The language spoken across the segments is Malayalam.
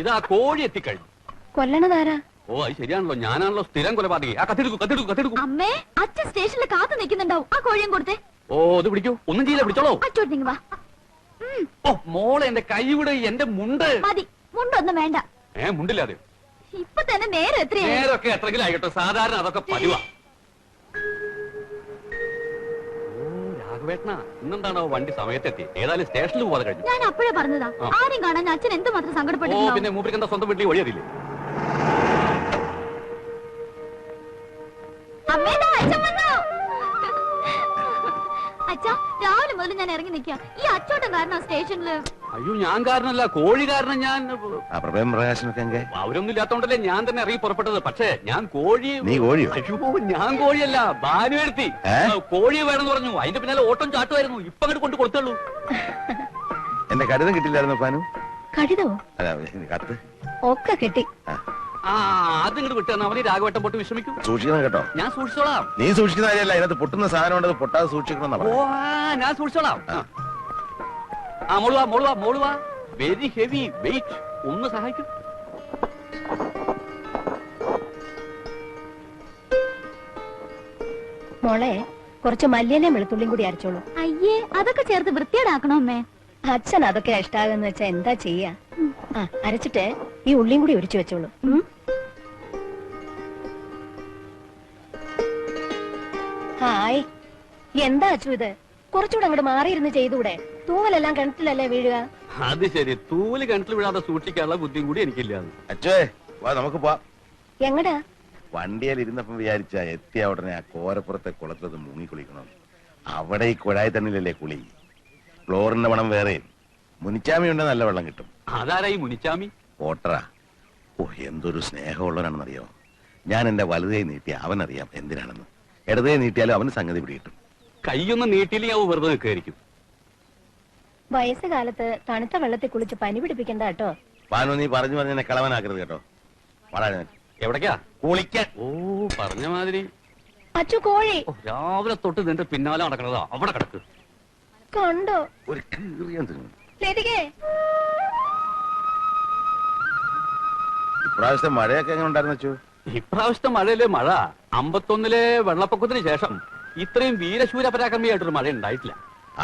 ഇതാ കോഴി എത്തിക്കഴിഞ്ഞു. കൊല്ലണതാരാ? ഓ അത് ശരിയാണല്ലോ, ഞാനാണല്ലോ സ്ഥിരം കൊലപാതകി. ആ കത്തെടുക്കൂ. അമ്മേ, അച്ഛൻ സ്റ്റേഷനിൽ കാത്തു നിൽക്കുന്നുണ്ടാവും. ആ കോഴിയും കൊടുത്തേ. ഓ ഇത് പിടിക്കൂ, ഒന്നും ചെയ്യില്ല, പിടിച്ചോളൂ. അച്ചോട്ട് വാ. ഓ മോളെ, എന്റെ കൈ വിട്, എന്റെ മുണ്ട്. മതി, മുണ്ടൊന്നും വേണ്ട. മുണ്ടില്ലാതെ ഇപ്പൊ തന്നെ നേരം എത്രയാ? നേരൊക്കെ എത്രങ്കിലും ആയിക്കോട്ടെ, സാധാരണ അതൊക്കെ പതിവാ. രാഘവേട്ടനാ, ഇന്നെന്താണോ വണ്ടി സമയത്തെത്തി? ഏതായാലും സ്റ്റേഷനിൽ പോകാതെ കഴിഞ്ഞു. ഞാൻ അപ്പോഴേ പറഞ്ഞതാ, ആരും കാണാൻ അച്ഛൻ എന്തുമാത്രം സങ്കടപ്പെട്ടു. പിന്നെ മൂപ്പർക്ക് എന്താ സ്വന്തം വീട്ടിൽ വഴിയറിയില്ലേ? അച്ഛാ, രാവിലെ മുതൽ ഞാൻ ഇറങ്ങി നിൽക്കാം. ഈ അച്ചോട്ടം കാരണം സ്റ്റേഷനില്. അയ്യോ ഞാൻ കാരണല്ല, കോഴി കാരണം. ഞാൻ അവരൊന്നും ഇല്ലാത്തോണ്ടല്ലേ ഞാൻ തന്നെ ഇറങ്ങി പുറപ്പെട്ടത്. പക്ഷേ ഞാൻ കോഴി. അയ്യോ ഞാൻ കോഴിയല്ല, ഭാനുവെടുത്തി കോഴി വേണമെന്ന് പറഞ്ഞു. അതിന്റെ പിന്നാലെ ഓട്ടം ചാട്ടുമായിരുന്നു. ഇപ്പൊ അങ്ങോട്ട് കൊണ്ട് കൊടുത്തുള്ളൂ. എന്റെ കടിതം കിട്ടില്ലായിരുന്നു പാനു? കടിതോ? കത്ത് ഒക്കെ കിട്ടി. അത് ഇങ്ങോട്ട് വിട്ടു തന്നാ മതി. രാഘവട്ടം പൊട്ടി വിശ്രമിക്കും. സൂക്ഷിക്കണം കേട്ടോ. ഞാൻ സൂക്ഷിച്ചോളാം. നീ സൂക്ഷിക്കുന്ന കാര്യമല്ല, ഇതിനകത്ത് പൊട്ടുന്ന സാധനം ഉണ്ടത് പൊട്ടാതെ സൂക്ഷിക്കണം. ഞാൻ സൂക്ഷിച്ചോളാം. മോളുവാ. Very heavy weight. ഒന്ന് സഹായിക്കും. മോളെ, കുറച്ച് മല്ലിയിലയും വെളുത്തുള്ളിയും കൂടി അരച്ചോളൂ. അയ്യേ, അതൊക്കെ ചേർത്ത് വൃത്തിയേടാക്കണോ അമ്മേ? അച്ഛൻ അതൊക്കെ ഇഷ്ടാകുന്ന വെച്ചാ എന്താ ചെയ്യാ? അരച്ചിട്ട് ഈ ഉള്ളിയും കൂടി ഒരിച്ചു വെച്ചോളൂ. ഹായ്, എന്താ അച്ചു ഇത്? കുറച്ചുകൂടെ അങ്ങോട്ട് മാറിയിരുന്ന് ചെയ്തൂടെ? തൂവലെല്ലാം കിണറ്റിലല്ലേ വീഴുക? അത് ശരി, തൂവല് കിണറ്റിൽ വീഴാതെ സൂക്ഷിക്കാനുള്ള ബുദ്ധിയും കൂടി എനിക്കില്ല. അച്ഛേ വാ, നമുക്ക് പോവാം. എങ്ങടാ? വണ്ടിയിൽ ഇരുന്നപ്പം വിചാരിച്ച എത്തിയ ഉടനെ ആ കോരപ്പുറത്തെ കുളത്തിലത് മുങ്ങി കുളിക്കണം. അവിടെ ഈ കുഴായി തണ്ണിലല്ലേ കുളി. ക്ലോറിന്റെ മണം വേറെ. മുനിച്ചാമി ഉണ്ടെ നല്ല വെള്ളം കിട്ടും. അതാരാ ഈ മുനിച്ചാമി? ഓട്ടറാ. ഓ എന്തൊരു സ്നേഹമുള്ളവനാണെന്നറിയോ. ഞാൻ എന്റെ വലുതേ നീട്ടിയ അവനറിയാം എന്തിനാണെന്ന്. ഇടതേ നീട്ടിയാലും അവന് സംഗതി പിടികിട്ടും. കൈയൊന്നും നീട്ടിയില്ലെങ്കിൽ അവ വെറുതെ നിൽക്കായിരിക്കും. വയസ്സുകാലത്ത് തണുത്ത വെള്ളത്തിൽ കുളിച്ച് പനി പിടിപ്പിക്കണ്ട കേട്ടോ. പാനു, നീ പറഞ്ഞു എന്നെ കളവനാക്കരുത് കേട്ടോ. വളരെ എവിടേക്കാ? കുളിക്കാൻ. ഓ പറഞ്ഞ മാതിരി. അച്ചു കോഴി രാവിലെ തൊട്ട് നിന്റെ പിന്നാലെ നടക്കണതാ. അവിടെ കിടക്ക്. കണ്ടോ? ഒരു ഇപ്രാവശ്യത്തെ മഴയൊക്കെ എങ്ങനെ ഉണ്ടായിരുന്നു വെച്ചു? ഇപ്രാവശ്യത്തെ മഴയിലെ മഴ 51-ലെ വെള്ളപ്പൊക്കത്തിന് ശേഷം ഇത്രയും വീരശൂര പരാക്രമിയായിട്ടൊരു മഴ ഉണ്ടായിട്ടില്ല.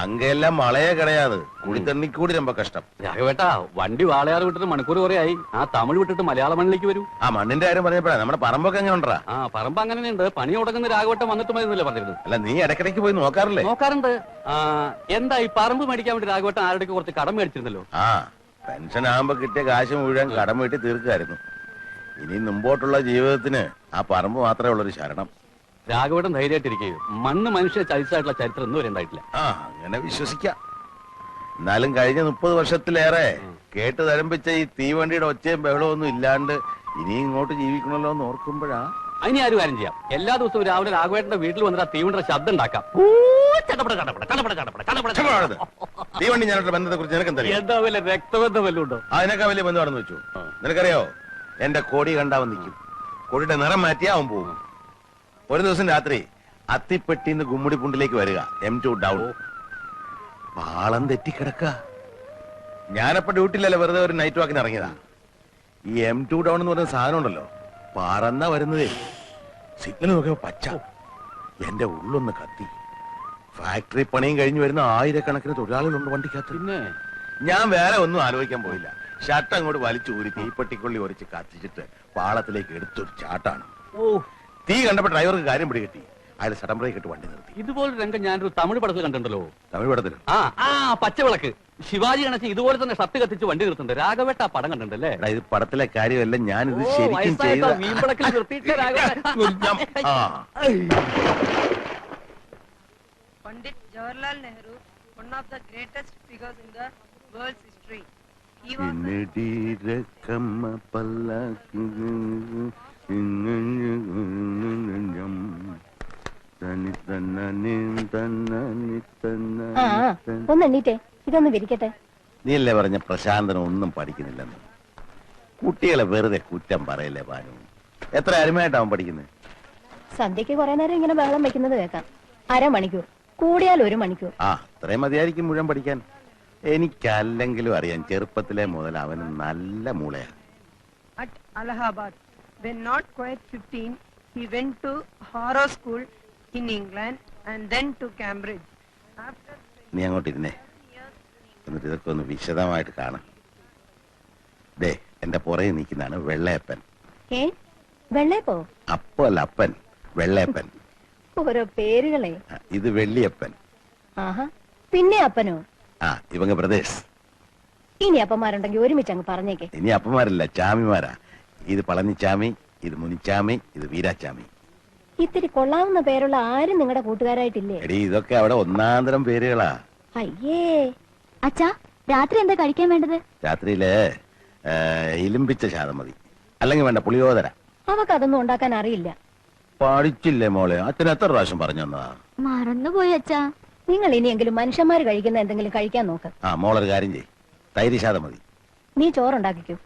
അങ്ങെല്ലാം മഴയെ കിടയാത്. കുടിത്തണ്ണിക്കൂടി ரொம்ப കഷ്ടം. രാഘവേട്ടാ, വണ്ടി വാളയാറ് വിട്ടിട്ട് മണിക്കൂർ കുറയായി. ആ തമിഴ് വിട്ടിട്ട് മലയാള മണ്ണിലേക്ക് വരൂ. ആ മണ്ണിന്റെ കാര്യം പറഞ്ഞപ്പോഴാ നമ്മുടെ പറമ്പൊക്കെ എങ്ങനെ ഉണ്ടാ? പറമ്പ് അങ്ങനെയുണ്ട്. പണി തുടങ്ങുന്ന രാഘവട്ടം വന്നിട്ട് മതിന്നല്ലേ പറഞ്ഞിരുന്നത്? അല്ല, നീ ഇടയ്ക്കിടയ്ക്ക് പോയി നോക്കാറില്ലേ? നോക്കാറുണ്ട്. എന്താ ഈ പറമ്പ് മേടിക്കാൻ വേണ്ടി രാഘവട്ടം ആരുടെ കുറച്ച് കടം മേടിച്ചിരുന്നല്ലോ? പെൻഷൻ ആകുമ്പോ കിട്ടിയ കാശ് മുഴുവൻ കടം വീട്ടി തീർക്കായിരുന്നു. ഇനി മുമ്പോട്ടുള്ള ജീവിതത്തിന് ആ പറമ്പ് മാത്രമേ ഉള്ളൊരു ശരണം. രാഘവട്ടം ധൈര്യമായിട്ടിരിക്കുകയും മണ്ണ് മനുഷ്യ ചരിച്ചായിട്ടുള്ള ചരിത്രം ഒന്നും വരെ ഉണ്ടായിട്ടില്ല. അങ്ങനെ വിശ്വസിക്കാം. എന്നാലും കഴിഞ്ഞ 30 വർഷത്തിലേറെ കേട്ട് തരംപിച്ച ഈ തീവണ്ടിയുടെ ഒച്ചയും ബഹളവും ഒന്നും ഇല്ലാണ്ട് ഇനി ഇങ്ങോട്ട് ജീവിക്കണല്ലോ എന്ന് ഓർക്കുമ്പോഴാ. അതിന് ആരും കാര്യം ചെയ്യാം. എല്ലാ ദിവസവും രാവിലെ രാഘവേട്ടന്റെ വീട്ടിൽ വന്നിട്ട് ആ തീവണ്ടിയുടെ ശബ്ദം ഉണ്ടാക്കാം. തീവണ്ടി ഞാനോട്ട് ബന്ധത്തെ കുറിച്ച് നിനക്ക് എന്താ വല്ല രക്തബന്ധം വല്ലതും ഉണ്ടോ? അതിനൊക്കെ വലിയ ബന്ധമാണെന്ന് വെച്ചു. നിനക്കറിയോ, എന്റെ കോടി കണ്ടാവൻ നിൽക്കും. കോടിയുടെ നിറം മാറ്റിയാ അവൻ പോകും. ഒരു ദിവസം രാത്രി അത്തിപ്പെട്ടിന്ന് ഗുമ്മുടിപ്പുണ്ടിലേക്ക് വരിക. M2 down. പാളം തെറ്റിക്കിടക്ക. ഞാനപ്പോ ഡ്യൂട്ടിയിലല്ലേ, വെറുതെ ഒരു നൈറ്റ് വാക്കിന് ഇറങ്ങിയതാ. ഈ M2 ഡൗൺ എന്ന് പറയുന്ന സാധനം ഉണ്ടല്ലോ, പറന്നാ വരുന്നതേ. സിഗ്നൽ നോക്കിയപ്പോ പച്ച. എന്റെ ഉള്ളൊന്ന് കത്തി. ഫാക്ടറി പണിയും കഴിഞ്ഞു വരുന്ന ആയിരക്കണക്കിന് തൊഴിലാളികളുണ്ട് വണ്ടിക്കകത്ത്. പിന്നെ ഞാൻ വേറെ ഒന്നും ആലോചിക്കാൻ പോയില്ല. ഷർട്ട് അങ്ങോട്ട് വലിച്ചൂരി തീപ്പെട്ടിക്കൊള്ളി ഒരച്ച് കത്തിച്ചിട്ട് പാളത്തിലേക്ക് എടുത്തൊരു ചാട്ടാണ്. തീ കണ്ടപ്പോ ഡ്രൈവർക്ക് കാര്യം പിടികിട്ടി. അയാൾ സഡൻ ബ്രേക്ക് ഇട്ട് വണ്ടി നിർത്തി. ഇതുപോലെ രംഗം ഞാനൊരു തമിഴ് പടത്തിൽ കണ്ടിട്ടുണ്ടല്ലോ. തമിഴ് പടത്തിലോ? പച്ചവിളക്ക്. ശിവാജി ഗണേശൻ ഇതുപോലെ തന്നെ ഷർട്ട് കത്തിച്ച് വണ്ടി നിർത്തുന്നുണ്ട്. രാഘവേട്ട ആ പടം കണ്ടിട്ടുണ്ടല്ലേ? ഇത് പടത്തിലെ കാര്യമല്ല, ഞാനിത് ശരിക്കും ചെയ്ത. Pandit Jawaharlal Nehru, one of the greatest figures in the world's history. He was ഒന്നെണ്ണീറ്റേ, ഇതൊന്ന് വിരിക്കട്ടെ. നീയല്ലേ പറഞ്ഞ പ്രശാന്തന് ഒന്നും പഠിക്കുന്നില്ലെന്ന്. കുട്ടികളെ വെറുതെ കുറ്റം പറയല്ലേ പാനു. എത്ര അരുമയായിട്ടാവും പഠിക്കുന്നത്? സന്ധ്യക്ക് കുറെ നേരം ഇങ്ങനെ ബഹളം വെക്കുന്നത് കേൾക്കാം. അരമണിക്കൂർ, കൂടിയാൽ 1 മണിക്കൂർ. അത്രയും മതിയായിരിക്കും മുഴുവൻ പഠിക്കാൻ. എനിക്കല്ലെങ്കിലും അറിയാം, ചെറുപ്പത്തിലെ മുതൽ അവന് നല്ല മൂളയാ. at Allahabad. When not quite 15, he went to Harrow School in England and then to Cambridge. After നീ അങ്ങോട്ടിരുന്നേ, എന്നിട്ട് ഇതൊക്കെ ഒന്ന് വിശദമായിട്ട് കാണാം. ദേ എന്റെ പുറകെ നിൽക്കുന്നതാണ് വെള്ളയപ്പൻ. വെള്ളയപ്പോ? അപ്പോ അല്ല, അപ്പൻ, വെള്ളയപ്പൻ. ഓരോ പേരുകളെ. ഇത് വെള്ളിയപ്പൻ. ആഹാ, പിന്നെ അപ്പനോ? ഇവங்க ബ്രദേഴ്സ്. ഇനി അപ്പന്മാരുണ്ടെങ്കിൽ ഒരുമിച്ച് അങ്ങ് പറഞ്ഞേക്കെ. ഇനി അപ്പന്മാരല്ല, ചാമിമാരാ. ഇത് പളനിച്ചാമി, ഇത് മുനിച്ചാമി, ഇത് വീരാച്ചാമി. ഇത്തിരി കൊള്ളാവുന്ന പേരുള്ള ആരും നിങ്ങളുടെ കൂട്ടുകാരായിട്ടില്ലേ? എടീ, ഇതൊക്കെ അവിടെ ഒന്നാന്തരം പേരുകളാ. അയ്യേ. അച്ഛാ, രാത്രി എന്താ കഴിക്കാൻ വേണ്ടത്? രാത്രിയില് ഇലിമ്പിച്ച ശാതം മതി, അല്ലെങ്കിൽ വേണ്ട പുളിയോദര. അവക്ക് അതൊന്നും ഉണ്ടാക്കാൻ അറിയില്ല. പഠിച്ചില്ലേ മോളെ? അച്ഛൻ എത്ര പ്രാവശ്യം പറഞ്ഞു തന്നതാ? മറന്നുപോയി അച്ഛാ. നിങ്ങൾ ഇനിയെങ്കിലും മനുഷ്യന്മാര് കഴിക്കുന്ന എന്തെങ്കിലും കഴിക്കാൻ നോക്ക്. മോളൊരു കാര്യം ചെയ്, തൈര് ശാതം മതി. നീ ചോറുണ്ടാക്കിക്കൂ,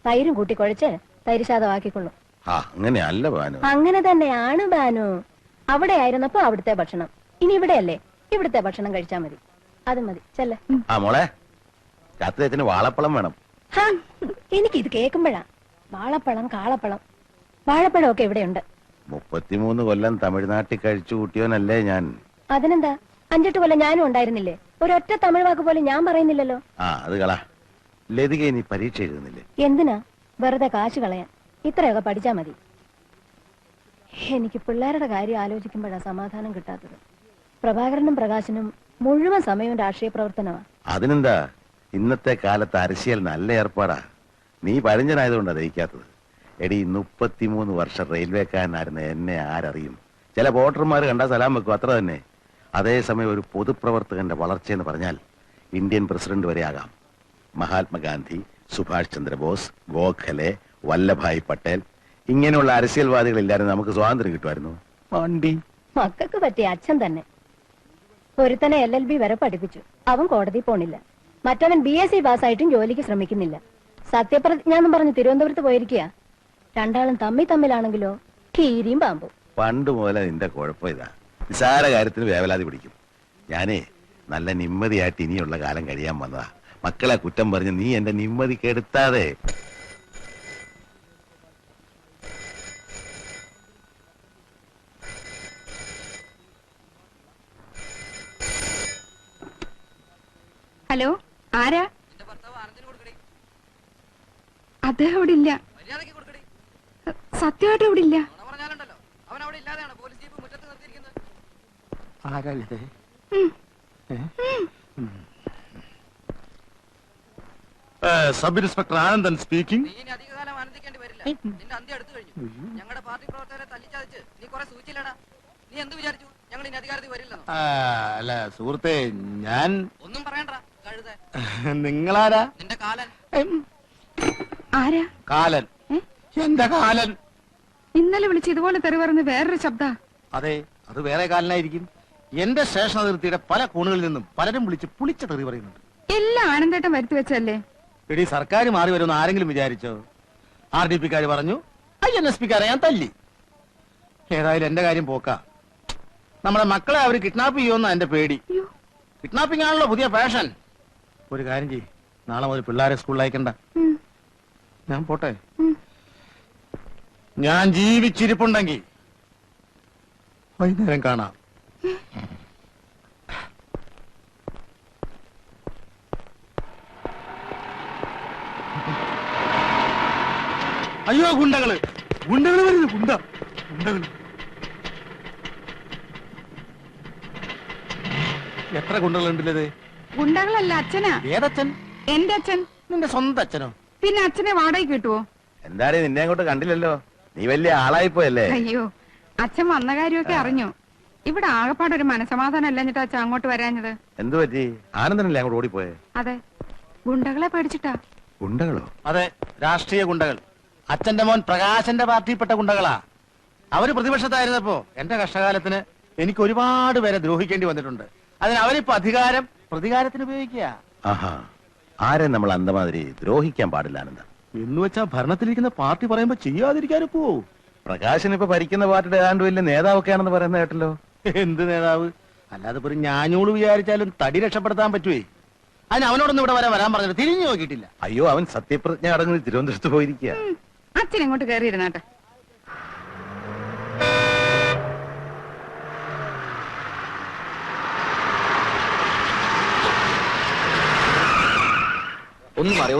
തൈരും കൂട്ടി കുഴച്ച് തൈര് ശാതമാക്കിക്കൊള്ളു. അങ്ങനെയല്ല ബാനു. അങ്ങനെ തന്നെയാണ് ബാനു. അവിടെ ആയിരുന്നപ്പോ അവിടുത്തെ ഭക്ഷണം, ഇനി ഇവിടെയല്ലേ, ഇവിടുത്തെ ഭക്ഷണം കഴിച്ചാ മതി. അത് മതി, ചെല്ല. മോളെ, രാത്രി അച്ഛന് വാഴപ്പഴം വേണം. എനിക്കിത് കേൾക്കുമ്പോഴാ വാഴപ്പഴം, കാളപ്പഴം, വാഴപ്പഴം ഒക്കെ ഇവിടെയുണ്ട്. 33 കൊല്ലം തമിഴ്നാട്ടിൽ കഴിച്ചു കൂട്ടിയോനല്ലേ ഞാൻ. അതിനെന്താ, 5-8 കൊല്ലം ഞാനും ഉണ്ടായിരുന്നില്ലേ? ഒരൊറ്റ തമിഴ് വാക്ക് പോലും ഞാൻ പറയുന്നില്ലല്ലോ. അത് കളാ. ലതിക ഇനി പരീക്ഷ എഴുതുന്നില്ലേ? എന്തിനാ വെറുതെ കാശ് കളയാൻ? ഇത്രയൊക്കെ പഠിച്ചാ മതി. എനിക്ക് പിള്ളേരുടെ കാര്യം ആലോചിക്കുമ്പോഴാ സമാധാനം കിട്ടാത്തത്. പ്രഭാകരനും പ്രകാശനും മുഴുവൻ സമയവും രാഷ്ട്രീയ പ്രവർത്തനമാ. അതിനെന്താ, ഇന്നത്തെ കാലത്ത് അരശിയൽ നല്ല ഏർപ്പാടാ. നീ പഴഞ്ചനായതുകൊണ്ടാ ദഹിക്കാത്തത്. എടി, 33 വർഷം റെയിൽവേക്കാരനായിരുന്ന എന്നെ ആരറിയും? ചില വോട്ടർമാർ കണ്ടാ സലാം വെക്കും, അത്ര തന്നെ. അതേസമയം ഒരു പൊതുപ്രവർത്തകന്റെ വളർച്ചയെന്ന് പറഞ്ഞാൽ ഇന്ത്യൻ പ്രസിഡന്റ് വരെ ആകാം. മഹാത്മാഗാന്ധി, സുഭാഷ് ചന്ദ്രബോസ്, ഗോഖലെ, വല്ലഭായ് പട്ടേൽ, ഇങ്ങനെയുള്ള അരസ്യൽവാദികളില്ലായിരുന്നു നമുക്ക് സ്വാതന്ത്ര്യം കിട്ടുമായിരുന്നു. മക്കൾക്ക് പറ്റിയ അച്ഛൻ തന്നെ. ഒരുത്തനെ LLB വരെ പഠിപ്പിച്ചു, അവൻ കോടതി പോണില്ല. മറ്റവൻ BSc പാസ്സായിട്ടും ജോലിക്ക് ശ്രമിക്കുന്നില്ല. സത്യപ്രതിജ്ഞ എന്നും പറഞ്ഞ് തിരുവനന്തപുരത്ത് പോയിരിക്കുക. രണ്ടാളും തമ്മിലാണെങ്കിലോ കീരിയും പാമ്പും. പണ്ട് മുതലേ നിന്റെ കുഴപ്പം ഇതാ, നിസാര കാര്യത്തിന് വേവലാതി പിടിക്കും. ഞാനേ നല്ല നിമ്മതിയായിട്ട് ഇനിയുള്ള കാലം കഴിയാൻ വന്നതാ. മക്കളെ കുറ്റം പറഞ്ഞ് നീ എന്റെ നിമ്മതി കെടുത്താതെ. ഹലോ, ആരാ? അദ്ദേഹം ഇവിടെ ഇല്ല. സത്യമായിട്ട് ഇവിടെ ഇല്ല. Sub inspector Anandan speaking. നീ അധികകാലം ആനന്ദിക്കേണ്ടി വരില്ല. നിന്റെ അന്ത്യം അടുത്തു കഴിഞ്ഞു. ഞങ്ങളുടെ പാർട്ടി പ്രവർത്തകരെ തല്ലിച്ചതച്ച് നീ കുറെ സൂചിച്ചില്ലടാ. നീ എന്ത് വിചാരിച്ചു ഞങ്ങൾ ഇനി അധികാരത്തിൽ വരില്ലെന്നോ? അല്ല സുഹൃത്തെ, ഞാൻ ഒന്നും പറയണ്ട. കഴുത നിങ്ങളാരാ? നിന്റെ കാലൻ. ആരാ? കാലൻ. എന്റെ കാലൻ. ഇന്നലെ വിളിച്ച് ഇതുപോലെ തെറി പറഞ്ഞ് വേറൊരു ശബ്ദ. അതെ, അത് വേറെ കാലനായിരിക്കും. എന്റെ സ്റ്റേഷൻ അതിർത്തിയുടെ പല കോണുകളിൽ നിന്നും പലരും വിളിച്ച് പുളിച്ച തെറി പറയുന്നുണ്ട്. എല്ലാം ആനന്ദേട്ടം വരുത്തി വെച്ചല്ലേ? എടി, സർക്കാർ മാറി വരുമെന്ന് ആരെങ്കിലും വിചാരിച്ചോ? RDP-ക്കാര് പറഞ്ഞു, INSP-ക്കാരെ ഞാൻ തല്ലി. ഏതായാലും എന്റെ കാര്യം പോക്കാ. നമ്മുടെ മക്കളെ അവര് കിഡ്നാപ്പ് ചെയ്യുമെന്ന എന്റെ പേടി. കിഡ്നാപ്പിംഗ് ആണല്ലോ പുതിയ ഫാഷൻ. ഒരു കാര്യം ചെയ്യ്, നാളെ മുതൽ പിള്ളേരെ സ്കൂളിൽ അയക്കണ്ട. ഞാൻ പോട്ടെ. ഞാൻ ജീവിച്ചിരിപ്പുണ്ടെങ്കിൽ വൈകുന്നേരം കാണാം. അയ്യോ, ഗുണ്ടകള് ഗുണ്ടകള് വരുന്നു. ഗുണ്ടകള് എത്ര ഗുണ്ടകളുണ്ടല്ലേ? ഗുണ്ടകളല്ല, അച്ഛനാ. ഏതച്ഛൻ? എന്റെ അച്ഛൻ. നിന്റെ സ്വന്തം അച്ഛനോ? പിന്നെ അച്ഛനെ വാടകയ്ക്ക് കിട്ടുവോ? എന്തായാലും നിന്നെ അങ്ങോട്ട് കണ്ടില്ലല്ലോ, നീ വലിയ ആളായിപ്പോയല്ലേ. അയ്യോ, അച്ഛൻ വന്ന കാര്യമൊക്കെ അറിഞ്ഞു. ഇവിടെ ആകെപ്പാടൊരു മനസമാധാനം അല്ലഞ്ഞിട്ടാ അച്ഛൻ അങ്ങോട്ട് വരാഞ്ഞത്. എന്തു പറ്റി? ആനന്ദനല്ലേ അങ്ങോട്ട് ഓടിപ്പോയെ? അതെ, ഗുണ്ടകളെ പേടിച്ചിട്ടാ. ഗുണ്ടകളോ? അതെ, രാഷ്ട്രീയ ഗുണ്ടകൾ. അച്ഛന്റെ മോൻ പ്രകാശന്റെ പാർട്ടിയിൽപ്പെട്ട ഗുണ്ടകളാ. അവര് പ്രതിപക്ഷത്തായിരുന്നപ്പോ എന്റെ കഷ്ടകാലത്തിന് എനിക്ക് ഒരുപാട് പേരെ ദ്രോഹിക്കേണ്ടി വന്നിട്ടുണ്ട്. അതിന് അവരിപ്പോ അധികാരം പ്രതികാരത്തിന് ഉപയോഗിക്കുക. ആരെ നമ്മൾ അന്തമാതിരി ദ്രോഹിക്കാൻ പാടില്ല ആനന്ദ. എന്ന് വെച്ചാ ഭരണത്തിലിരിക്കുന്ന പാർട്ടി പറയുമ്പോ ചെയ്യാതിരിക്കാനിപ്പോ. പ്രകാശൻ ഇപ്പൊ ഭരിക്കുന്ന പാർട്ടിയുടെ ഏതാണ്ട് വലിയ നേതാവൊക്കെയാണെന്ന് പറയുന്ന കേട്ടല്ലോ. എന്ത് നേതാവ്? അല്ലാതെ ഒരു ഞാഞ്ഞൂട് വിചാരിച്ചാലും തടി രക്ഷപ്പെടുത്താൻ പറ്റുവേ. അതിന് അവനോടൊന്നും ഇവിടെ വരാൻ പറഞ്ഞിട്ട് തിരിഞ്ഞു നോക്കിയിട്ടില്ല. അയ്യോ, അവൻ സത്യപ്രതിജ്ഞ അടങ്ങി തിരുവനന്തപുരത്ത് പോയിരിക്കുക. അച്ഛൻ ഇങ്ങോട്ട് കയറിയിരുന്നാട്ടെ.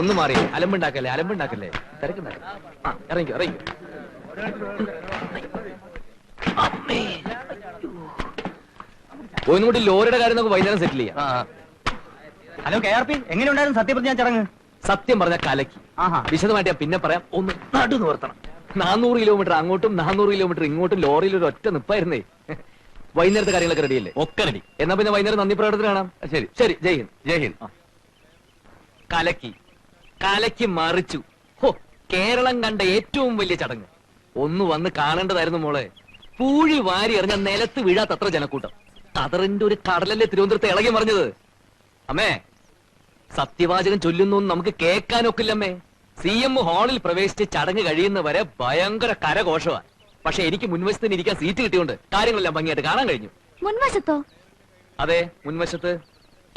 ഒന്ന് മാറി അലമ്പുണ്ടാക്കല്ലേ തിരക്കുണ്ടാക്കല്ലേ. ഇറങ്ങിക്കോ. ഒന്നുകൂടി ലോറിയുടെ കാര്യം നമുക്ക് വൈകുന്നേരം സെറ്റിൽ ചെയ്യാം. ഹലോ KRP, എങ്ങനെയുണ്ടായിരുന്നു സത്യപ്രതിജ്ഞാ ചടങ്ങ്? സത്യം പറഞ്ഞ കലക്കി. വിശദമായിട്ട് ഞാൻ പിന്നെ പറയാം. ഒന്ന് നടു നിവർത്തണം. 400 കിലോമീറ്റർ അങ്ങോട്ടും 400 കിലോമീറ്റർ ഇങ്ങോട്ടും ലോറിയിൽ ഒരു ഒറ്റ നിപ്പായിരുന്നേ. വൈകുന്നേരത്തെ കാര്യങ്ങളൊക്കെ റെഡിയല്ലേ? ഒക്കെ റെഡി. എന്നാ പിന്നെ വൈകുന്നേരം നന്ദി പ്രകടനത്തിന് കാണാം. ശരി. ജയ് ഹിന്ദ്. കലക്കി മറിച്ചു. ഹോ, കേരളം കണ്ട ഏറ്റവും വലിയ ചടങ്ങ്. ഒന്ന് വന്ന് കാണേണ്ടതായിരുന്നു മോളെ. പൂഴി വാരി എറിഞ്ഞ നിലത്ത് വീഴാത്തത്ര ജനക്കൂട്ടം. കതറിന്റെ ഒരു കടലല്ലേ തിരുവനന്തപുരത്ത് ഇളകി മറിഞ്ഞത്. അമ്മേ, സത്യവാചകം ചൊല്ലുന്നു നമുക്ക് കേൾക്കാനൊക്കില്ലമ്മേ. CM ഹാളിൽ പ്രവേശിച്ച് ചടങ്ങ് കഴിയുന്നവരെ ഭയങ്കര കരഘോഷമാണ്. പക്ഷെ എനിക്ക് മുൻവശത്തിന് ഇരിക്കാൻ സീറ്റ് കിട്ടിയോണ്ട് കാര്യങ്ങളെല്ലാം ഭംഗിയായിട്ട് കാണാൻ കഴിഞ്ഞു. മുൻവശത്തോ? അതെ, മുൻവശത്ത്.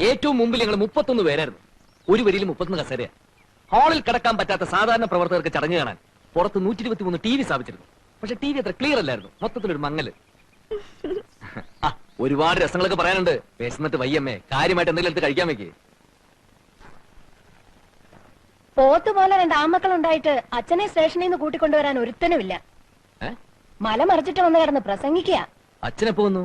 ഏറ്റവും മുമ്പിൽ ഞങ്ങൾ 31 പേരായിരുന്നു. ഒരു വരിയിൽ 31 കസേരയാ. ഹാളിൽ കിടക്കാൻ പറ്റാത്ത സാധാരണ പ്രവർത്തകർക്ക് ചടങ്ങ് കാണാൻ പുറത്ത് 123 TV സ്ഥാപിച്ചിരുന്നു. പക്ഷെ TV അത്ര ക്ലിയർ അല്ലായിരുന്നു. മൊത്തത്തിലൊരു മങ്ങല്. ഒരുപാട് രസങ്ങളൊക്കെ പറയാനുണ്ട്. വിശന്നിട്ട് വയ്യമ്മേ, കാര്യമായിട്ട് എന്തെങ്കിലും എടുത്ത് കഴിക്കാൻ വെക്കേ. പോത്തുപോലെ 2 ആമക്കളുണ്ടായിട്ട് അച്ഛനെ സ്റ്റേഷനിൽ നിന്ന് കൂട്ടിക്കൊണ്ടുവരാൻ ഒരുത്തനുമില്ല. മല മറിച്ചിട്ട് വന്ന് കിടന്ന് പ്രസംഗിക്കുക. അച്ഛനെപ്പോ വന്നു?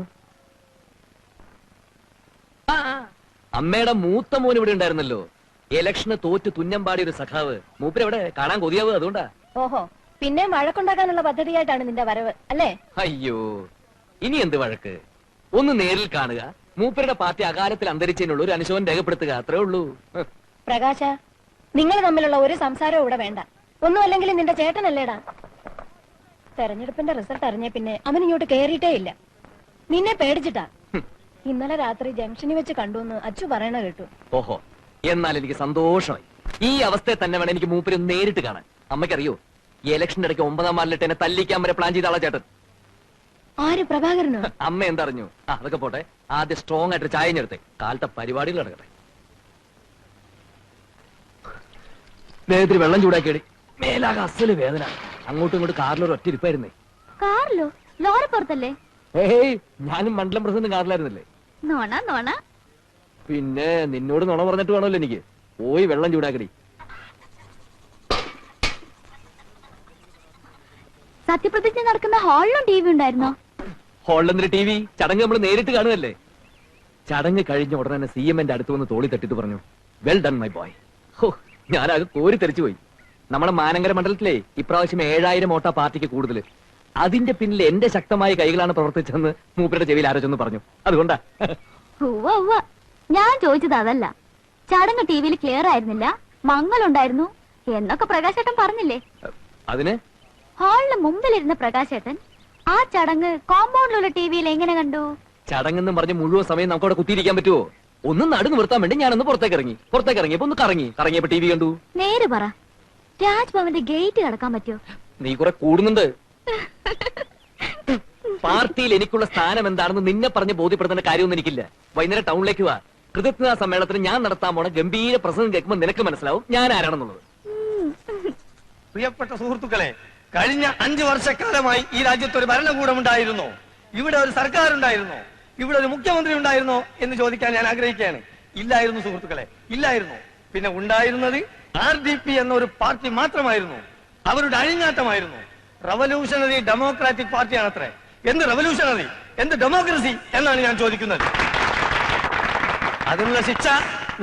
അമ്മയുടെ മൂത്ത മോൻ ഇവിടെ ഉണ്ടായിരുന്നല്ലോ. ഇലക്ഷന് തോറ്റ് തുന്നമ്പാടിയ ഒരു സഖാവ്. മൂപ്പരെവിടെ? കാണാൻ കൊതിയാവുക. അതുകൊണ്ടാ. ഓഹോ, പിന്നെ വഴക്കുണ്ടാക്കാനുള്ള പദ്ധതിയായിട്ടാണ് നിന്റെ വരവ് അല്ലേ? അയ്യോ, ഇനി എന്ത് വഴക്ക്? ഒന്ന് നേരിൽ കാണുക, മൂപ്പരുടെ പാർട്ടി അകാലത്തിൽ അന്തരിച്ചതിനുള്ള ഒരു അനുശോചനം രേഖപ്പെടുത്തുക, അത്രേ ഉള്ളൂ. പ്രകാശ, നിങ്ങൾ തമ്മിലുള്ള ഒരു സംസാരവും ഇവിടെ വേണ്ട. ഒന്നും അല്ലെങ്കിൽ നിന്റെ ചേട്ടനല്ലേടാ. തെരഞ്ഞെടുപ്പിന്റെ റിസൾട്ട് അറിഞ്ഞ പിന്നെ അവൻ ഇങ്ങോട്ട് കേറിയിട്ടേ ഇല്ല. നിന്നെ പേടിച്ചിട്ടാ. ഇന്നലെ രാത്രി ജംഗ്ഷനിൽ വെച്ച് കണ്ടുവന്ന് അച്ചു പറയണ കേട്ടു. ഓഹോ, എന്നാൽ എനിക്ക് സന്തോഷമായി. ഈ അവസ്ഥയെ തന്നെ വേണം എനിക്ക് മൂപ്പര് നേരിട്ട് കാണാൻ. അമ്മയ്ക്കറിയോ, ഈ ഇലക്ഷന്റെ ഇടയ്ക്ക് 9-ാം വാർഡിലിട്ട് എന്നെ തല്ലിക്കാൻ വരെ പ്ലാൻ ചെയ്ത ആളാ ചേട്ടൻ. ആര്? പ്രഭാകരനോ? അമ്മ എന്തറിഞ്ഞു? അതൊക്കെ പോട്ടെ, ആദ്യം സ്ട്രോങ് ആയിട്ട് ചായ ഞെടുത്തേ. കാലത്തെ പരിപാടികൾ നടക്കട്ടെ. ദേഹത്തിന് വെള്ളം ചൂടാക്കിയടി. മേലാകെ അസല് വേദന. അങ്ങോട്ടും ഇങ്ങോട്ടും കാറിലൊരു ഒറ്റ ഇരിപ്പായിരുന്നേ. കാറിലോ? ലോറി പുറത്തല്ലേ? ഏയ്, ഞാനും മണ്ഡലം പ്രസിഡന്റ് കാറിലായിരുന്നല്ലേ. നോണ പിന്നെ നിന്നോട് നുണ പറഞ്ഞിട്ട് വേണമല്ലോ എനിക്ക്. പോയി വെള്ളം ചൂടാക്കടി. സത്യപ്രതിജ്ഞ നടക്കുന്ന ഹാളിലും TV ഉണ്ടായിരുന്നോ? ഹാളിലെന്തൊരു TV? ചടങ്ങ് നമ്മൾ നേരിട്ട് കാണുകയല്ലേ. ചടങ്ങ് കഴിഞ്ഞ ഉടനെ തന്നെ CM എന്റെ അടുത്ത് വന്ന് തോളി തട്ടിട്ട് പറഞ്ഞു, വെൽ ഡൺ മൈ ബോയ്. ഹോ, ഞാനത് കോരി തെറിച്ചു പോയി. നമ്മുടെ മാനങ്കര മണ്ഡലത്തിലെ ഇപ്രാവശ്യം 7000 വോട്ടാ പാർട്ടിക്ക് കൂടുതൽ. അതിന്റെ പിന്നിൽ എന്റെ ശക്തമായ കൈകളാണ് പ്രവർത്തിച്ചതെന്ന് മൂപ്പരുടെ ചെവിയിൽ ആരോചെന്ന് പറഞ്ഞു. അതുകൊണ്ടാ. ഞാൻ ചോദിച്ചത് അതല്ല. ചടങ്ങ് TVയിൽ ക്ലിയർ ആയിരുന്നില്ല, മങ്ങലുണ്ടായിരുന്നു എന്നൊക്കെ പ്രകാശേട്ടൻ പറഞ്ഞില്ലേ? അതിന് ഹാളിന് മുമ്പിലിരുന്ന പ്രകാശേട്ടൻ ആ ചടങ്ങ് കോമ്പൗണ്ടിലുള്ള TVയിൽ എങ്ങനെ കണ്ടു? ചടങ്ങെന്നും പറഞ്ഞ് മുഴുവൻ സമയം നമുക്ക് അവിടെ കുത്തിയിരിക്കാൻ പറ്റുമോ? ഒന്ന് നടു നിർത്താൻ വേണ്ടി ഞാനൊന്ന് പുറത്തേക്ക് ഇറങ്ങിയപ്പോ ഒന്ന് കറങ്ങിയപ്പോ TV കണ്ടു. നേര് പറ, രാജ്ഭവന്റെ ഗേറ്റ് കടക്കാൻ പറ്റുമോ? നീ കുറെ കൂടുന്നുണ്ട്. പാർട്ടിയിൽ എനിക്കുള്ള സ്ഥാനം എന്താണെന്ന് നിന്നെ പറഞ്ഞ് ബോധ്യപ്പെടുത്തേണ്ട കാര്യമൊന്നും എനിക്കില്ല. വൈകുന്നേരം ടൗണിലേക്ക് വാ. കൃതജ്ഞതാ സമ്മേളനത്തിന് ഞാൻ നടത്താൻ പോണ ഗംഭീര പ്രസംഗം കേൾക്കുമ്പോൾ നിനക്ക് മനസ്സിലാവും ഞാൻ ആരാണെന്നുള്ളത്. പ്രിയപ്പെട്ട സുഹൃത്തുക്കളെ, കഴിഞ്ഞ 5 വർഷക്കാലമായി ഈ രാജ്യത്ത് ഒരു ഭരണകൂടം ഉണ്ടായിരുന്നോ? ഇവിടെ ഒരു സർക്കാർ ഉണ്ടായിരുന്നോ? ഇവിടെ ഒരു മുഖ്യമന്ത്രി ഉണ്ടായിരുന്നോ എന്ന് ചോദിക്കാൻ ഞാൻ ആഗ്രഹിക്കുകയാണ്. ഇല്ലായിരുന്നു സുഹൃത്തുക്കളെ, ഇല്ലായിരുന്നു. പിന്നെ ഉണ്ടായിരുന്നത് RDP എന്ന ഒരു പാർട്ടി മാത്രമായിരുന്നു. അവരുടെ അഴിഞ്ഞാട്ടമായിരുന്നു. Revolutionary democratic പാർട്ടിയാണത്രേ. എന്ത് റവല്യൂഷണറി, എന്ത് ഡെമോക്രസി എന്നാണ് ഞാൻ ചോദിക്കുന്നത്. അതിനുള്ള ശിക്ഷ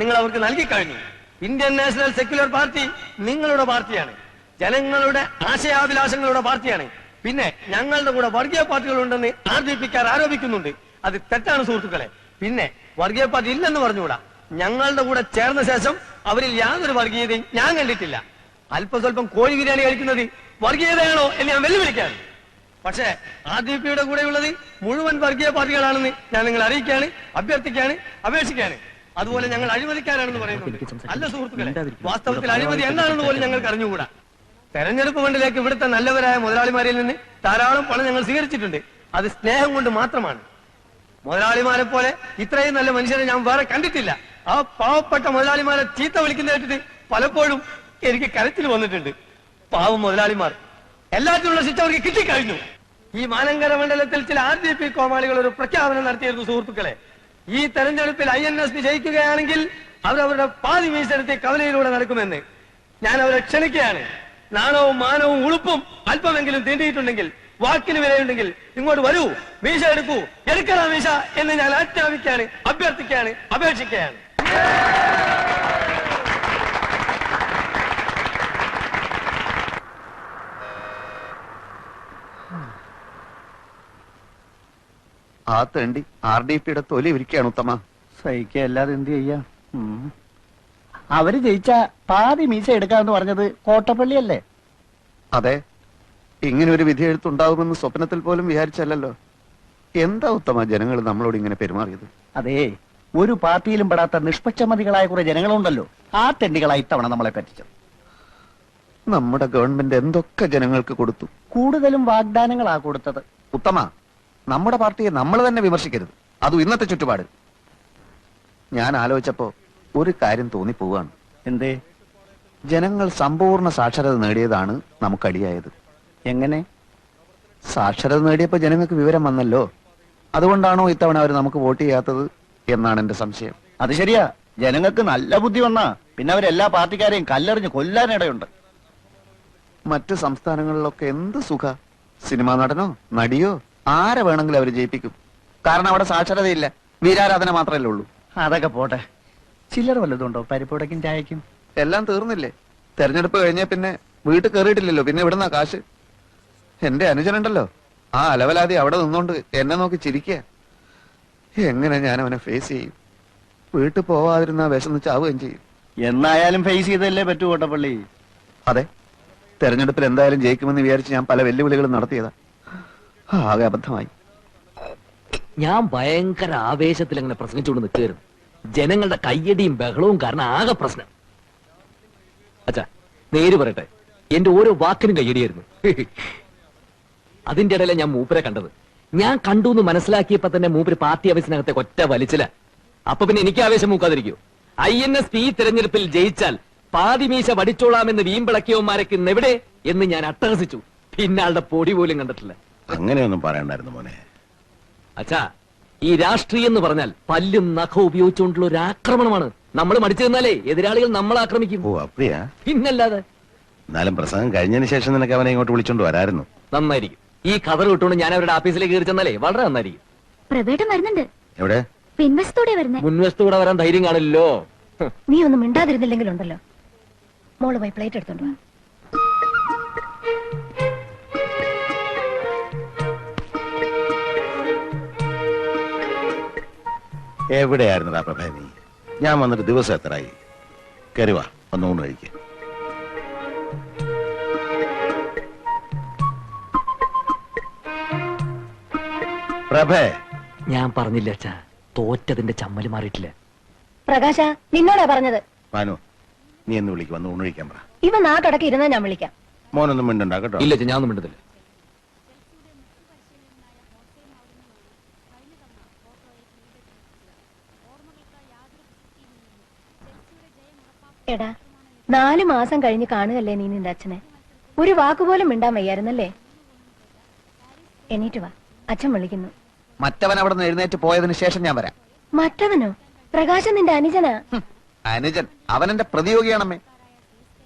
നിങ്ങൾ അവർക്ക് നൽകി കഴിഞ്ഞു. ഇന്ത്യൻ നാഷണൽ സെക്യുലർ പാർട്ടി നിങ്ങളുടെ പാർട്ടിയാണ്, ജനങ്ങളുടെ ആശയാഭിലാഷങ്ങളുടെ പാർട്ടിയാണ്. പിന്നെ ഞങ്ങളുടെ കൂടെ വർഗീയ പാർട്ടികൾ ഉണ്ടെന്ന് RDPക്കാർ ആരോപിക്കുന്നുണ്ട്. അത് തെറ്റാണ് സുഹൃത്തുക്കളെ. പിന്നെ വർഗീയ പാർട്ടി ഇല്ലെന്ന് പറഞ്ഞുകൂടാ. ഞങ്ങളുടെ കൂടെ ചേർന്ന ശേഷം അവരിൽ യാതൊരു വർഗീയതയും ഞാൻ കണ്ടിട്ടില്ല. അല്പസ്വല്പം കോഴി ബിരിയാണി കഴിക്കുന്നത് വർഗീയതയാണോ എന്ന് ഞാൻ വെല്ലുവിളിക്കാണ്. പക്ഷേ RDPയുടെ കൂടെയുള്ളത് മുഴുവൻ വർഗീയ പാർട്ടികളാണെന്ന് ഞാൻ നിങ്ങളെ അറിയിക്കുകയാണ്, അഭ്യർത്ഥിക്കുകയാണ്, അപേക്ഷിക്കുകയാണ്. അതുപോലെ ഞങ്ങൾ അഴിമതിക്കാരാണെന്ന് പറയുന്നുണ്ട്. അല്ല സുഹൃത്തുക്കളെ, വാസ്തവത്തിൽ അഴിമതി എന്താണെന്ന് പോലും ഞങ്ങൾക്ക് അറിഞ്ഞുകൂടാ. തെരഞ്ഞെടുപ്പ് ഫണ്ടിലേക്ക് ഇവിടുത്തെ നല്ലവരായ മുതലാളിമാരിൽ നിന്ന് ധാരാളം പണം ഞങ്ങൾ സ്വീകരിച്ചിട്ടുണ്ട്. അത് സ്നേഹം കൊണ്ട് മാത്രമാണ്. മുതലാളിമാരെ പോലെ ഇത്രയും നല്ല മനുഷ്യരെ ഞാൻ വേറെ കണ്ടിട്ടില്ല. ആ പാവപ്പെട്ട മുതലാളിമാരെ ചീത്ത വിളിക്കുന്ന കേട്ടിട്ട് പലപ്പോഴും എനിക്ക് കരച്ചിൽ വന്നിട്ടുണ്ട്. പാവം മുതലാളിമാർ എല്ലാത്തിനുള്ള ശിക്ഷ അവർക്ക് കിട്ടിക്കഴിഞ്ഞു. ഈ മാനങ്കര മണ്ഡലത്തിൽ ചില RDP കോമാളികൾ ഒരു പ്രഖ്യാപനം നടത്തിയിരുന്നു സുഹൃത്തുക്കളെ. ഈ തെരഞ്ഞെടുപ്പിൽ INS വിജയിക്കുകയാണെങ്കിൽ അവരവരുടെ പാതി മീശെടുത്ത് കവലയിലൂടെ നടക്കുമെന്ന് ഞാൻ അവരെ ക്ഷണിക്കുകയാണ്. നാണവും മാനവും ഉളുപ്പും അല്പമെങ്കിലും തീണ്ടിയിട്ടുണ്ടെങ്കിൽ, വാക്കിന് വിലയുണ്ടെങ്കിൽ ഇങ്ങോട്ട് വരൂ, മീശ എടുക്കൂ, എടുക്കണ മീശ എന്ന് ഞാൻ ആജ്ഞാപിക്കുകയാണ്, അഭ്യർത്ഥിക്കുകയാണ്, അപേക്ഷിക്കുകയാണ്. ആ തേണ്ടി RDPയുടെ തൊലി ഇരിക്കുകയാണ് ഉത്തമ. സഹിക്കല്ലാതെ എന്ത് ചെയ്യാ? അവര് ജയിച്ച പാതി മീശ എടുക്കാന്ന് പറഞ്ഞത് കോട്ടപ്പള്ളിയല്ലേ? അതെ, ഇങ്ങനെ ഒരു വിധി എഴുത്തുണ്ടാവുമെന്ന് സ്വപ്നത്തിൽ പോലും വിചാരിച്ചല്ലോ. എന്താ ഉത്തമ ജനങ്ങൾ നമ്മളോട് ഇങ്ങനെ പെരുമാറിയത്? അതേ, ഒരു പാർട്ടിയിലും പെടാത്ത നിഷ്പക്ഷമതികളായ കുറെ ജനങ്ങളുണ്ടല്ലോ, ആ തെണ്ടികളായി ഇത്തവണ നമ്മളെ പറ്റിച്ചത്. നമ്മുടെ ഗവൺമെന്റ് എന്തൊക്കെ ജനങ്ങൾക്ക് കൊടുത്തു. കൂടുതലും വാഗ്ദാനങ്ങളാ കൊടുത്തത്. ഉത്തമ, നമ്മുടെ പാർട്ടിയെ നമ്മൾ തന്നെ വിമർശിക്കരുത്, അതും ഇന്നത്തെ ചുറ്റുപാട്. ഞാൻ ആലോചിച്ചപ്പോ ഒരു കാര്യം തോന്നിപ്പോവാണ്. എന്തേ? ജനങ്ങൾ സമ്പൂർണ്ണ സാക്ഷരത നേടിയതാണ് നമുക്കടിയായത്. എങ്ങനെ? സാക്ഷരത നേടിയപ്പോ ജനങ്ങൾക്ക് വിവരം വന്നല്ലോ. അതുകൊണ്ടാണോ ഇത്തവണ അവർ നമുക്ക് വോട്ട് ചെയ്യാത്തത് എന്നാണ് എന്റെ സംശയം. അത് ശരിയാ, ജനങ്ങൾക്ക് നല്ല ബുദ്ധി വന്നാ പിന്നെ അവരെല്ലാ പാർട്ടിക്കാരെയും കല്ലെറിഞ്ഞ് കൊല്ലാനിടയുണ്ട്. മറ്റു സംസ്ഥാനങ്ങളിലൊക്കെ എന്ത് സുഖ, സിനിമാ നടനോ നടിയോ ആരെ വേണമെങ്കിലും അവർ ജയിപ്പിക്കും. കാരണം അവിടെ സാക്ഷരതയില്ല, വീരാരാധന മാത്രമല്ലേ ഉള്ളൂ. അതൊക്കെ പോട്ടെ, ചില്ലറ വല്ലതുണ്ടോ പരിപ്പുടക്കും ചായക്കും? എല്ലാം തീർന്നില്ലേ? തെരഞ്ഞെടുപ്പ് കഴിഞ്ഞ പിന്നെ വീട്ടിൽ കയറിയിട്ടില്ലല്ലോ, പിന്നെ ഇവിടുന്ന കാശ്. എന്റെ അനുജനുണ്ടല്ലോ, ആ അലവലാതി അവിടെ നിന്നോണ്ട് എന്നെ നോക്കി ചിരിക്കുക. എങ്ങനെ ഞാൻ അവനെ ഫേസ് ചെയ്യും? വീട്ടിൽ പോവാതിരുന്ന വിശന്ന് ചാവുകയും ചെയ്യും. എന്നായാലും ഫേസ് ചെയ്തല്ലേ പറ്റൂ കോട്ടപ്പള്ളി. അതെ, തെരഞ്ഞെടുപ്പിൽ എന്തായാലും ജയിക്കുമെന്ന് വിചാരിച്ച് ഞാൻ പല വെല്ലുവിളികളും നടത്തിയതാ. ആകെ അബദ്ധമായി. ഞാൻ ഭയങ്കര ആവേശത്തിൽ അങ്ങനെ പ്രസംഗിച്ചുകൊണ്ട് നിൽക്കുകയായിരുന്നു. ജനങ്ങളുടെ കയ്യടിയും ബഹളവും കാരണം ആകെ പ്രശ്നം. അച്ഛാ, നേര് പറയട്ടെ, എന്റെ ഓരോ വാക്കിനും കയ്യടിയായിരുന്നു. അതിന്റെ ഇടയിലെ ഞാൻ മൂപ്പരെ കണ്ടത്. ഞാൻ കണ്ടു എന്ന് മനസ്സിലാക്കിയപ്പോ തന്നെ മൂപ്പര് പാർട്ടി ഓഫീസിനകത്തെ ഒറ്റ വലിച്ചില്ല. അപ്പൊ പിന്നെ എനിക്ക് ആവേശം മൂക്കാതിരിക്കൂ? INS ഈ തെരഞ്ഞെടുപ്പിൽ ജയിച്ചാൽ പാതിമീശ വടിച്ചോളാമെന്ന് വീമ്പിളക്കിയവന്മാരൊക്കെ എവിടെ എന്ന് ഞാൻ അട്ടഹസിച്ചു. പിന്നെ ആളുടെ പൊടി പോലും കണ്ടിട്ടില്ല. അങ്ങനെയൊന്നും പറയണ്ടായിരുന്നു മോനെ. അച്ഛാ, ഈ രാഷ്ട്രീയം എന്ന് പറഞ്ഞാൽ പല്ലും നഖവും ഉപയോഗിച്ചുകൊണ്ടുള്ള ഒരു ആക്രമണമാണ്. നമ്മൾ മടിച്ചു നിന്നാലേ എതിരാളികൾ നമ്മളെ ആക്രമിക്കും. ഓ അപ്പടിയാ? പിന്നല്ലാതെ. എന്നാലും പ്രസംഗം കഴിഞ്ഞതിന് ശേഷം നിനക്ക് അവനെ ഇങ്ങോട്ട് വിളിച്ചോണ്ട് വരായിരുന്നു. നന്നായിരിക്കും. ഈ കഥർ വിട്ടുകൊണ്ട് ഞാൻ അവരുടെ ഓഫീസിലേക്ക് കയറി ചെന്നാലേ വളരെ നന്നായിരിക്കും. പ്രവേട്ടം വരുന്നുണ്ട്. എവിടെ? പിൻവശത്തോടെ വരുന്നേ. മുൻവശത്തൂടെ വരാൻ ധൈര്യം കാണില്ലല്ലോ. നീ ഒന്നും മിണ്ടാതിരുന്നില്ലെങ്കിലുണ്ടല്ലോ. മോള് പോയി പ്ലേറ്റ് എടുത്തോണ്ട് വാ. എവിടെയായിരുന്നടാ പ്രഭേ നീ? ഞാൻ വന്നിട്ട് ദിവസം എത്രയായി? കയറി വാ, ഒന്ന് ഊണ് കഴിക്ക. പ്രഭേ, ഞാൻ പറഞ്ഞില്ല അച്ഛാ, തോറ്റതിന്റെ ചമ്മല് മാറിയിട്ടില്ല. പ്രകാശ, നിന്നോടാ പറഞ്ഞത്. പാനു, നീ എന്ന് വിളിക്ക്, വന്ന് ഊണ് കഴിക്കാൻ പറ. ഇവ നാട്ടടക്കി ഇരുന്നാ ഞാൻ വിളിക്കാം. മോനൊന്നും മിണ്ടണ്ട കേട്ടോ. ഇല്ല അച്ഛാ, ഞാൻ ഒന്നും മിണ്ടുന്നില്ല. എടാ, 4 മാസം കഴിഞ്ഞ് കാണുകല്ലേ നീ നിന്റെ അച്ഛനെ. ഒരു വാക്കുപോലും മിണ്ടാൻ വയ്യായിരുന്നല്ലേ? എണീറ്റ് വാ, അച്ഛൻ വിളിക്കുന്നു. മറ്റവൻ അവിടെ നിന്ന് എഴുന്നേറ്റ് പോയതിനു ശേഷം ഞാൻ വരാം. മറ്റവനോ? പ്രകാശൻ നിന്റെ അനുജനാ. അനുജൻ? അവൻ എന്റെ പ്രതിയോഗിയാണമ്മേ.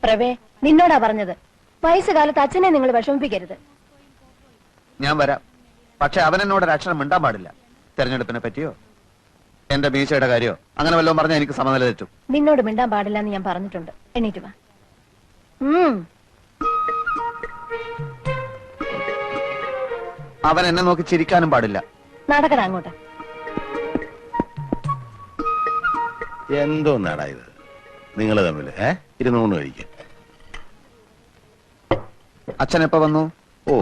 പ്രവേ, നിന്നോടാ പറഞ്ഞത്. വയസ്സുകാലത്ത് അച്ഛനെ നിങ്ങൾ വിഷമിപ്പിക്കരുത്. ഞാൻ വരാം, പക്ഷെ അവൻ എന്നോട് ഒരു അക്ഷരം മിണ്ടാൻ പാടില്ല. തെരഞ്ഞെടുപ്പിനെ പറ്റിയോ എന്റെ മീശയുടെ കാര്യോ അങ്ങനെ വല്ലതും പറഞ്ഞാൽ എനിക്ക് സമനില തെറ്റും. നിന്നോട് മിണ്ടാൻ പാടില്ല എന്ന് ഞാൻ പറഞ്ഞിട്ടുണ്ട്. എണീറ്റ് വാ. അവൻ എന്നെ നോക്കി ചിരിക്കാനും പാടില്ല. നടക്കടാ അങ്ങോട്ട്. എന്തോ നാടാ ഇത് നിങ്ങൾ തമ്മില്? ഇരുന്ന് ഊണ് കഴിക്ക. അച്ഛൻ എപ്പോ വന്നു? ഓ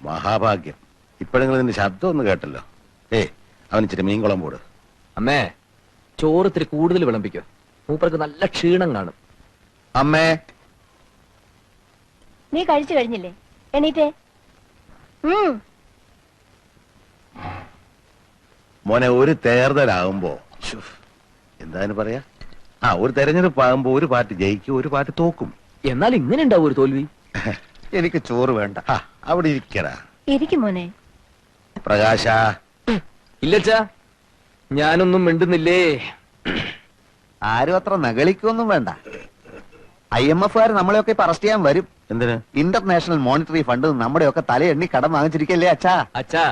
മഹാഭാഗ്യം, ഇപ്പോഴെങ്കിലും നിന്റെ ശബ്ദം ഒന്ന് കേട്ടല്ലോ. അവൻ ഇച്ചിരി മീൻകുളം പോട്. അമ്മേ, ചോറത്തിരി കൂടുതൽ വിളമ്പിക്കോ, മൂപ്പർക്ക് നല്ല ക്ഷീണം കാണും. അമ്മേ, നീ കഴിച്ചു കഴിഞ്ഞില്ലേ? എണീറ്റേ. മോനെ, ഒരു തേർതലാകുമ്പോ എന്താന്ന് പറയാ, ഒരു തെരഞ്ഞെടുപ്പ് ആകുമ്പോ ഒരു പാർട്ടി ജയിക്കും, ഒരു പാർട്ടി തോക്കും. എന്നാൽ ഇങ്ങനെ ഉണ്ടാവും ഒരു തോൽവി. എനിക്ക് ചോറ് വേണ്ട. ഹാ, അവിടെ ഇരിക്കടാ ഇരിക്കും മോനെ. പ്രകാശ. ഇല്ലച്ചാ, ഞാനൊന്നും മിണ്ടുന്നില്ലേ. ആരും അത്ര നകളിക്കൊന്നും വേണ്ട. IMF നമ്മളെയൊക്കെ ഇപ്പൊ അറസ്റ്റ് ചെയ്യാൻ വരും. എന്തിന്? ഇന്റർനാഷണൽ മോണിറ്ററി ഫണ്ട് നമ്മുടെയൊക്കെ തലയെണ്ണി കടം വാങ്ങിച്ചിരിക്കല്ലേ അച്ഛാ? അച്ഛാ,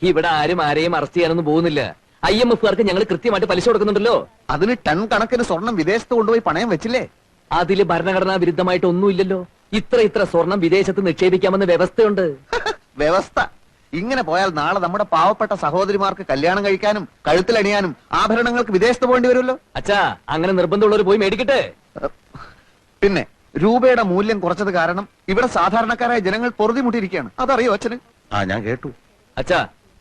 ഇവിടെ ആരും ആരെയും അറസ്റ്റ് ചെയ്യാനൊന്നും പോകുന്നില്ല. IMF-കാർക്ക് ഞങ്ങൾ കൃത്യമായിട്ട് പലിശ കൊടുക്കുന്നുണ്ടല്ലോ. അതിന് ടൺ കണക്കിന് സ്വർണം വിദേശത്ത് കൊണ്ടുപോയി പണയം വെച്ചില്ലേ? അതില് ഭരണഘടനാ വിരുദ്ധമായിട്ട് ഒന്നുമില്ലല്ലോ. ഇത്ര സ്വർണം വിദേശത്ത് നിക്ഷേപിക്കാമെന്ന് വ്യവസ്ഥയുണ്ട്. വ്യവസ്ഥ ഇങ്ങനെ പോയാൽ നാളെ നമ്മുടെ പാവപ്പെട്ട സഹോദരിമാർക്ക് കല്യാണം കഴിക്കാനും കഴുത്തിലണിയാനും ആഭരണങ്ങൾക്ക് വിദേശത്ത് പോകേണ്ടി വരുമല്ലോ. അച്ഛാ, അങ്ങനെ നിർബന്ധമുള്ളവർ പോയി മേടിക്കട്ടെ. പിന്നെ രൂപയുടെ മൂല്യം കുറച്ചത് കാരണം ഇവിടെ സാധാരണക്കാരായ ജനങ്ങൾ പൊറുതിമുട്ടിയിരിക്കുകയാണ്. അതറിയോ അച്ഛന്? ഞാൻ കേട്ടു. അച്ഛാ,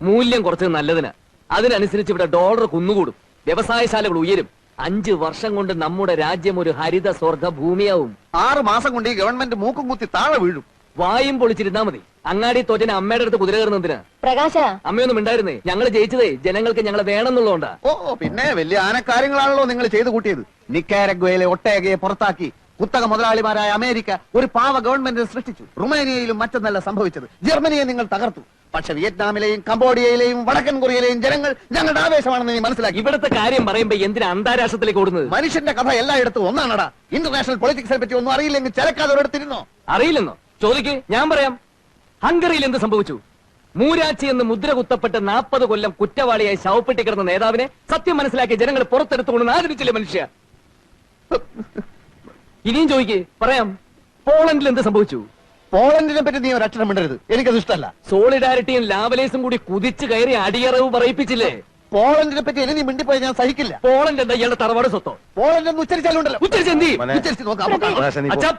മൂല്യം കുറച്ചത് നല്ലതിന്. അതിനനുസരിച്ച് ഇവിടെ ഡോളർ കുന്നുകൂടും, വ്യവസായശാലകൾ ഉയരും. 5 വർഷം കൊണ്ട് നമ്മുടെ രാജ്യം ഒരു ഹരിത സ്വർഗ ഭൂമിയാവും. 6 മാസം കൊണ്ട് ഈ ഗവൺമെന്റ് മൂക്കും കുത്തി താഴെ വീഴും. വായും പൊളിച്ചിരുന്നാ മതി. അങ്ങാടി തോറ്റന് അമ്മയുടെ അടുത്ത് കുതിര കയറുന്നതിന്. പ്രകാശ, അമ്മയൊന്നും ഉണ്ടായിരുന്നേ. ഞങ്ങൾ ജയിച്ചതേ ജനങ്ങൾക്ക് ഞങ്ങളെ വേണമെന്നുള്ളതുകൊണ്ടാ. ഓ പിന്നെ വലിയ ആനക്കാര്യങ്ങളാണല്ലോ നിങ്ങൾ ചെയ്തു കൂട്ടിയത്. നിക്കാരഗ്വയിലെ ഒട്ടേകയെ പുറത്താക്കി കുത്തക മുതലാളിമാരായ അമേരിക്ക ഒരു പാവ ഗവൺമെന്റ് സൃഷ്ടിച്ചു. റുമേനിയയിലും മറ്റൊന്നല്ല സംഭവിച്ചത്. ജർമ്മനിയെ നിങ്ങൾ തകർത്തു. പക്ഷെ വിയറ്റ്നാമിലെയും കംബോഡിയയിലെയും വടക്കൻ കൊറിയയിലെയും ജനങ്ങൾ ഞങ്ങളുടെ ആവേശമാണെന്ന് നീ മനസ്സിലാക്കി. ഇവിടുത്തെ കാര്യം പറയുമ്പോ എന്തിനാ അന്താരാഷ്ട്രത്തിലേക്ക് ഓടുന്നത്? മനുഷ്യന്റെ കഥ എല്ലായിടത്തും ഒന്നാണടാ. ഇന്റർനാഷണൽ പൊളിറ്റിക്സിനെ പറ്റി ഒന്നും അറിയില്ലെങ്കിൽ ചിലക്കാതെ ഒരിടത്തിരുന്നോ? അറിയില്ലെന്നോ? ചോദിക്ക്, ഞാൻ പറയാം. ഹംഗറിയിൽ എന്ത് സംഭവിച്ചു? മൂരാച്ചി എന്ന് മുദ്ര കുത്തപ്പെട്ട് 40 കൊല്ലം കുറ്റവാളിയായി ശവപ്പെട്ടി കിടന്ന നേതാവിനെ സത്യം മനസ്സിലാക്കിയ ജനങ്ങൾ പുറത്തെടുത്തുകൊണ്ട് ആദരിച്ചില്ലേ മനുഷ്യ? ഇനിയും ചോദിക്ക്, പറയാം. പോളണ്ടിൽ എന്ത് സംഭവിച്ചു? പോളണ്ടിനെ പറ്റി നീ ഒരക്ഷരം മിണ്ടരുത്. എനിക്കത് ഇഷ്ടമല്ല. സോളിഡാരിറ്റിയും ലാവലേസും കൂടി കുതിച്ചു കയറി അടിയറവ് പറയിപ്പിച്ചില്ലേ? പോളണ്ടിനെ പറ്റി ഇനി നീ മിണ്ടിപ്പോയി ഞാൻ സഹിക്കില്ല. പോളണ്ട് എന്താ ഇയാളുടെ തറവാട് സ്വത്തോ? പോളണ്ട് എന്ന് ഉച്ചരിച്ചാലുണ്ടല്ലോ. ഉച്ചരിച്ച് എന്ത് ചെയ്യും? മോനെ, ഉച്ചരിച്ച് നോക്കാം. അപ്പൊ കാണാം. പ്രകാശ, നീ പോ. അച്ഛാ,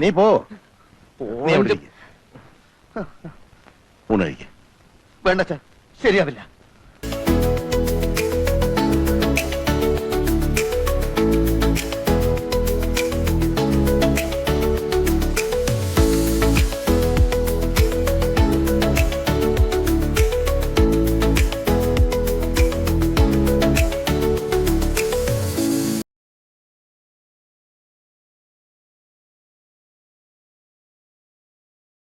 നീ പോ. നീ അവിടെ പോളണ്ട് ഇരിക്ക്. ഊണ് കഴിക്ക്. വേണ്ട അച്ഛാ, ശരിയാവില്ല.